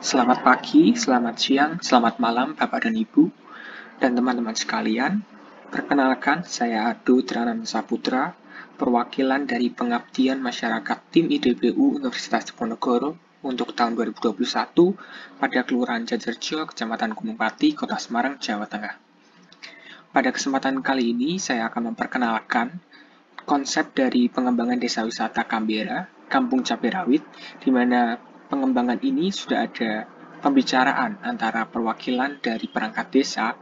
Selamat pagi, selamat siang, selamat malam Bapak dan Ibu, dan teman-teman sekalian. Perkenalkan, saya Ado Triananda Saputra, perwakilan dari Pengabdian Masyarakat Tim IDBU Universitas Diponegoro untuk tahun 2021 pada Kelurahan Jatirejo, Kecamatan Gunung Pati, Kota Semarang, Jawa Tengah. Pada kesempatan kali ini, saya akan memperkenalkan konsep dari pengembangan desa wisata Kambera, Kampung Cabai Rawit, di mana pengembangan ini sudah ada pembicaraan antara perwakilan dari perangkat desa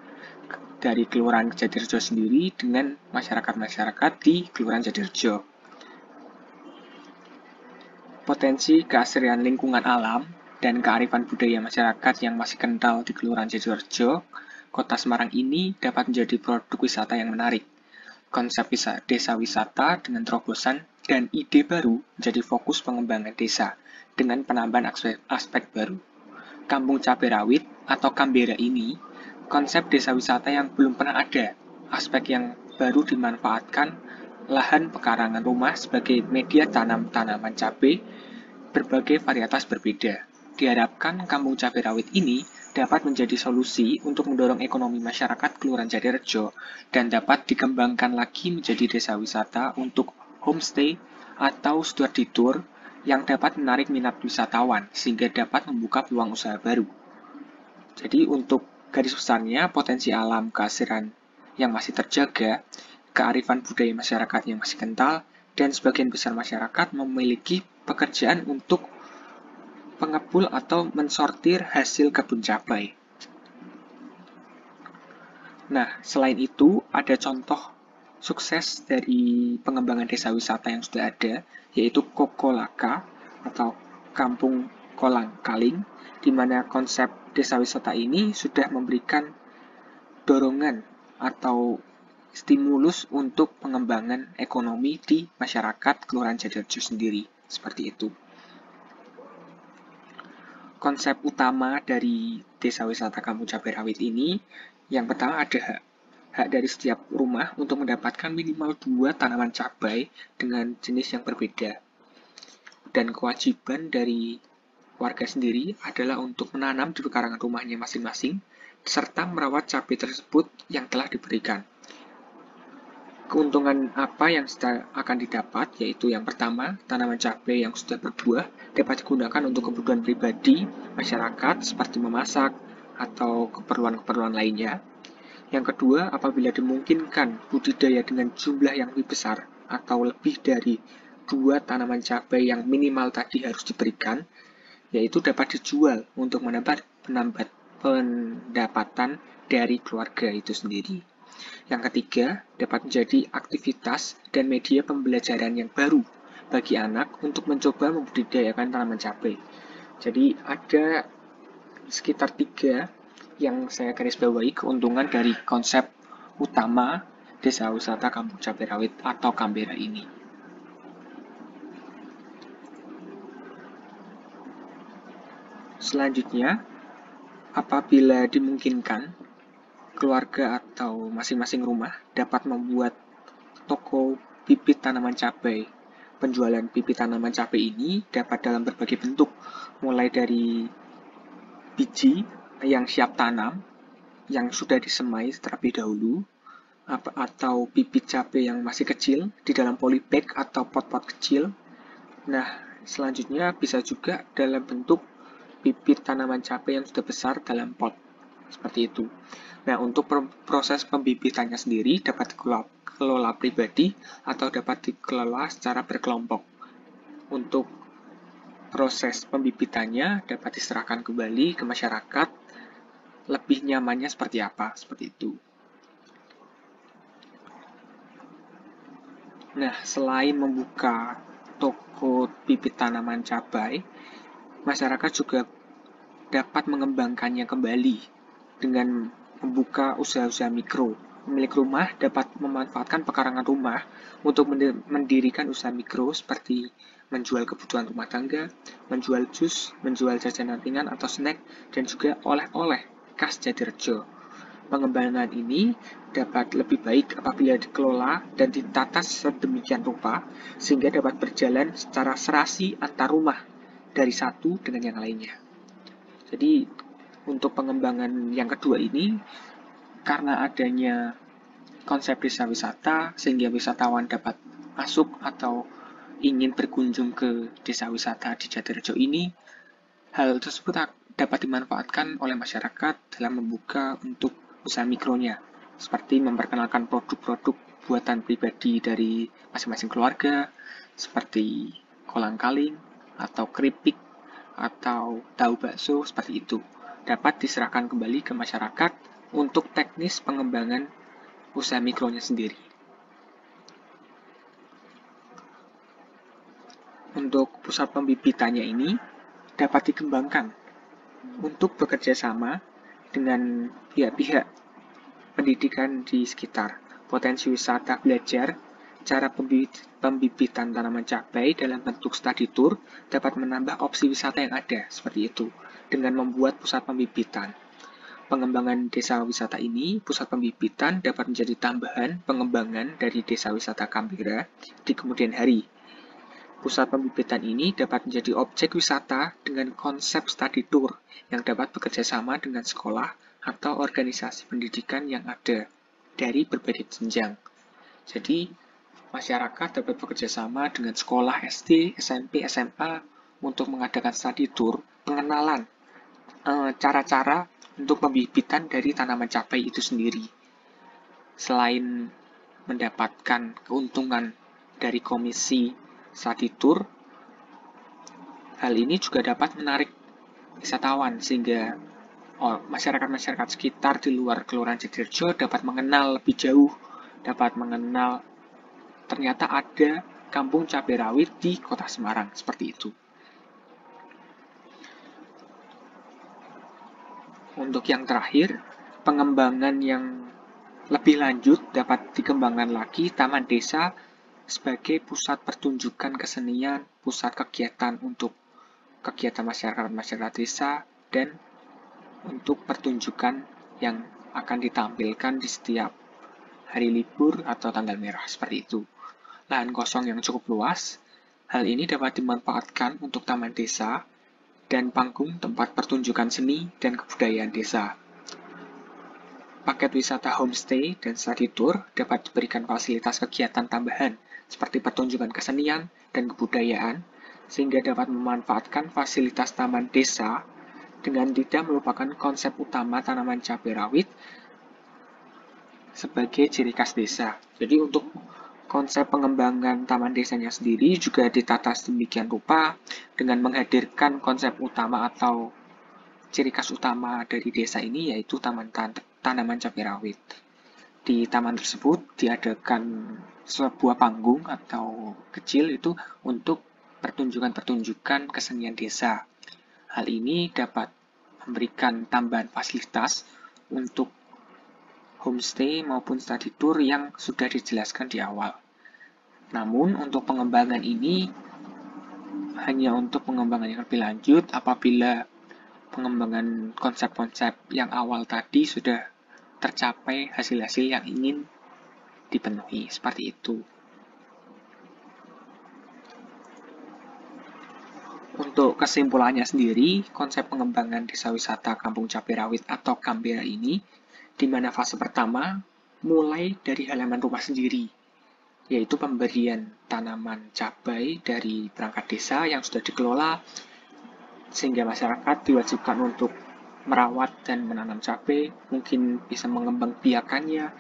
dari Kelurahan Jatirejo sendiri dengan masyarakat-masyarakat di Kelurahan Jatirejo. Potensi keasrian lingkungan alam dan kearifan budaya masyarakat yang masih kental di Kelurahan Jatirejo, Kota Semarang ini dapat menjadi produk wisata yang menarik. Konsep desa wisata dengan terobosan dan ide baru menjadi fokus pengembangan desa dengan penambahan aspek baru. Kampung Cabai Rawit atau Kambera ini konsep desa wisata yang belum pernah ada. Aspek yang baru dimanfaatkan lahan pekarangan rumah sebagai media tanam tanaman cabai berbagai varietas berbeda. Diharapkan Kampung Cabai Rawit ini dapat menjadi solusi untuk mendorong ekonomi masyarakat Kelurahan Jatirejo dan dapat dikembangkan lagi menjadi desa wisata untuk homestay atau study tour yang dapat menarik minat wisatawan sehingga dapat membuka peluang usaha baru. Jadi untuk garis besarnya potensi alam keasrian yang masih terjaga, kearifan budaya masyarakat yang masih kental, dan sebagian besar masyarakat memiliki pekerjaan untuk pengepul atau mensortir hasil kebun cabai. Nah, selain itu ada contoh sukses dari pengembangan desa wisata yang sudah ada, yaitu Kokolaka atau Kampung Kolang Kaling, di mana konsep desa wisata ini sudah memberikan dorongan atau stimulus untuk pengembangan ekonomi di masyarakat Kelurahan Jatirejo sendiri, seperti itu. Konsep utama dari desa wisata Kampung Cabai Rawit ini, yang pertama ada hak dari setiap rumah untuk mendapatkan minimal 2 tanaman cabai dengan jenis yang berbeda. Dan kewajiban dari warga sendiri adalah untuk menanam di pekarangan rumahnya masing-masing, serta merawat cabai tersebut yang telah diberikan. Keuntungan apa yang akan didapat, yaitu yang pertama, tanaman cabai yang sudah berbuah dapat digunakan untuk kebutuhan pribadi masyarakat seperti memasak atau keperluan-keperluan lainnya. Yang kedua, apabila dimungkinkan budidaya dengan jumlah yang lebih besar atau lebih dari 2 tanaman cabai yang minimal tadi harus diberikan, yaitu dapat dijual untuk menambah pendapatan dari keluarga itu sendiri. Yang ketiga, dapat menjadi aktivitas dan media pembelajaran yang baru bagi anak untuk mencoba membudidayakan tanaman cabai. Jadi ada sekitar 3 yang saya garis bawahi keuntungan dari konsep utama desa wisata Kampung Cabai Rawit atau Kambera ini. Selanjutnya, apabila dimungkinkan, keluarga atau masing-masing rumah dapat membuat toko bibit tanaman cabai. Penjualan bibit tanaman cabai ini dapat dalam berbagai bentuk, mulai dari biji yang siap tanam, yang sudah disemai terlebih dahulu, atau bibit cabai yang masih kecil di dalam polybag atau pot-pot kecil. Nah, selanjutnya bisa juga dalam bentuk bibit tanaman cabai yang sudah besar dalam pot, seperti itu. Nah, untuk proses pembibitannya sendiri dapat dikelola pribadi atau dapat dikelola secara berkelompok. Untuk proses pembibitannya dapat diserahkan kembali ke masyarakat, lebih nyamannya seperti apa, seperti itu. Nah, selain membuka toko bibit tanaman cabai, masyarakat juga dapat mengembangkannya kembali dengan membuka usaha-usaha mikro. Pemilik rumah dapat memanfaatkan pekarangan rumah untuk mendirikan usaha mikro seperti menjual kebutuhan rumah tangga, menjual jus, menjual jajanan ringan atau snack, dan juga oleh-oleh khas Jatirejo. Pengembangan ini dapat lebih baik apabila dikelola dan ditata sedemikian rupa sehingga dapat berjalan secara serasi antar rumah dari satu dengan yang lainnya. Jadi untuk pengembangan yang kedua ini, karena adanya konsep desa wisata, sehingga wisatawan dapat masuk atau ingin berkunjung ke desa wisata di Jatirejo ini, hal tersebut dapat dimanfaatkan oleh masyarakat dalam membuka untuk usaha mikronya, seperti memperkenalkan produk-produk buatan pribadi dari masing-masing keluarga, seperti kolang-kaling, atau keripik, atau tahu bakso, seperti itu. Dapat diserahkan kembali ke masyarakat untuk teknis pengembangan usaha mikronya sendiri. Untuk pusat pembibitannya ini dapat dikembangkan untuk bekerja sama dengan pihak-pihak pendidikan di sekitar. Potensi wisata belajar, cara pembibitan tanaman cabai dalam bentuk study tour dapat menambah opsi wisata yang ada, seperti itu, dengan membuat pusat pembibitan. Pengembangan desa wisata ini, pusat pembibitan dapat menjadi tambahan pengembangan dari desa wisata Kambera di kemudian hari. Pusat pembibitan ini dapat menjadi objek wisata dengan konsep study tour yang dapat bekerja sama dengan sekolah atau organisasi pendidikan yang ada dari berbagai jenjang. Jadi, masyarakat dapat bekerja sama dengan sekolah SD, SMP, SMA untuk mengadakan study tour, pengenalan cara-cara untuk pembibitan dari tanaman cabai itu sendiri. Selain mendapatkan keuntungan dari komisi study tour, hal ini juga dapat menarik wisatawan sehingga masyarakat-masyarakat sekitar di luar Kelurahan Jatirejo dapat mengenal lebih jauh, dapat mengenal ternyata ada kampung cabai rawit di Kota Semarang, seperti itu. Untuk yang terakhir, pengembangan yang lebih lanjut dapat dikembangkan lagi Taman Desa sebagai pusat pertunjukan kesenian, pusat kegiatan untuk kegiatan masyarakat desa, dan untuk pertunjukan yang akan ditampilkan di setiap hari libur atau tanggal merah, seperti itu. Lahan kosong yang cukup luas, hal ini dapat dimanfaatkan untuk taman desa dan panggung tempat pertunjukan seni dan kebudayaan desa. Paket wisata homestay dan study tour dapat diberikan fasilitas kegiatan tambahan seperti pertunjukan kesenian dan kebudayaan, sehingga dapat memanfaatkan fasilitas taman desa dengan tidak melupakan konsep utama tanaman cabai rawit sebagai ciri khas desa. Jadi untuk konsep pengembangan taman desanya sendiri juga ditata sedemikian rupa dengan menghadirkan konsep utama atau ciri khas utama dari desa ini, yaitu tanaman cabai rawit. Di taman tersebut diadakan sebuah panggung atau kecil itu untuk pertunjukan-pertunjukan kesenian desa. Hal ini dapat memberikan tambahan fasilitas untuk homestay maupun study tour yang sudah dijelaskan di awal. Namun, untuk pengembangan ini hanya untuk pengembangan yang lebih lanjut apabila pengembangan konsep-konsep yang awal tadi sudah tercapai hasil-hasil yang ingin dipenuhi, seperti itu. Untuk kesimpulannya sendiri, konsep pengembangan desa wisata Kampung Cabai Rawit atau Kambera ini, di mana fase pertama mulai dari halaman rumah sendiri, yaitu pemberian tanaman cabai dari perangkat desa yang sudah dikelola, sehingga masyarakat diwajibkan untuk merawat dan menanam cabai, mungkin bisa mengembang biakannya.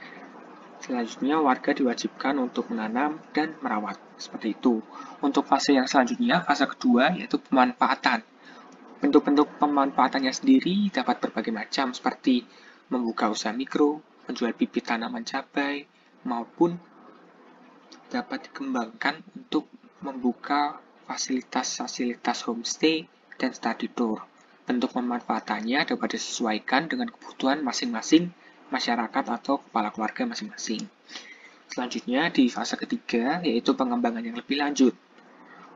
Selanjutnya, warga diwajibkan untuk menanam dan merawat, seperti itu. Untuk fase yang selanjutnya, fase kedua, yaitu pemanfaatan. Bentuk-bentuk pemanfaatannya sendiri dapat berbagai macam, seperti membuka usaha mikro, menjual bibit tanaman cabai, maupun dapat dikembangkan untuk membuka fasilitas-fasilitas homestay dan study tour. Bentuk pemanfaatannya dapat disesuaikan dengan kebutuhan masing-masing masyarakat atau kepala keluarga masing-masing. Selanjutnya di fase ketiga, yaitu pengembangan yang lebih lanjut.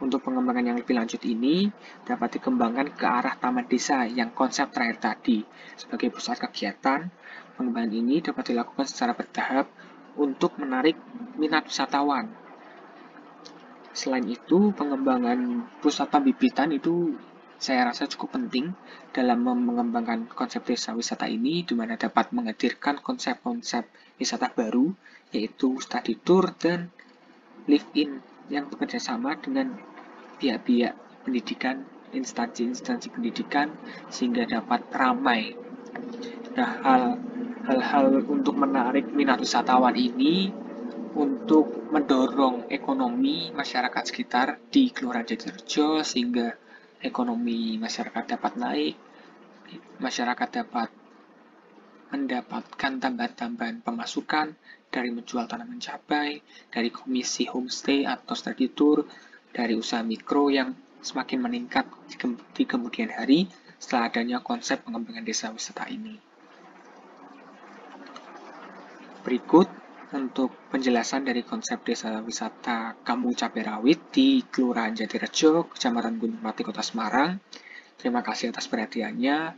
Untuk pengembangan yang lebih lanjut ini dapat dikembangkan ke arah taman desa yang konsep terakhir tadi. Sebagai pusat kegiatan, pengembangan ini dapat dilakukan secara bertahap untuk menarik minat wisatawan. Selain itu, pengembangan pusat pembibitan itu saya rasa cukup penting dalam mengembangkan konsep desa wisata ini, di mana dapat menghadirkan konsep-konsep wisata baru, yaitu study tour dan live-in yang bekerja sama dengan pihak-pihak pendidikan, instansi-instansi pendidikan, sehingga dapat ramai. Nah, hal-hal untuk menarik minat wisatawan ini untuk mendorong ekonomi masyarakat sekitar di Kelurahan Jatirejo, sehingga ekonomi masyarakat dapat naik, masyarakat dapat mendapatkan tambahan-tambahan pemasukan dari menjual tanaman cabai, dari komisi homestay atau study tour, dari usaha mikro yang semakin meningkat di kemudian hari setelah adanya konsep pengembangan desa wisata ini. Berikut untuk penjelasan dari konsep desa wisata Kampung Cabai Rawit di Kelurahan Jatirejo, Kecamatan Gunung Mati, Kota Semarang. Terima kasih atas perhatiannya.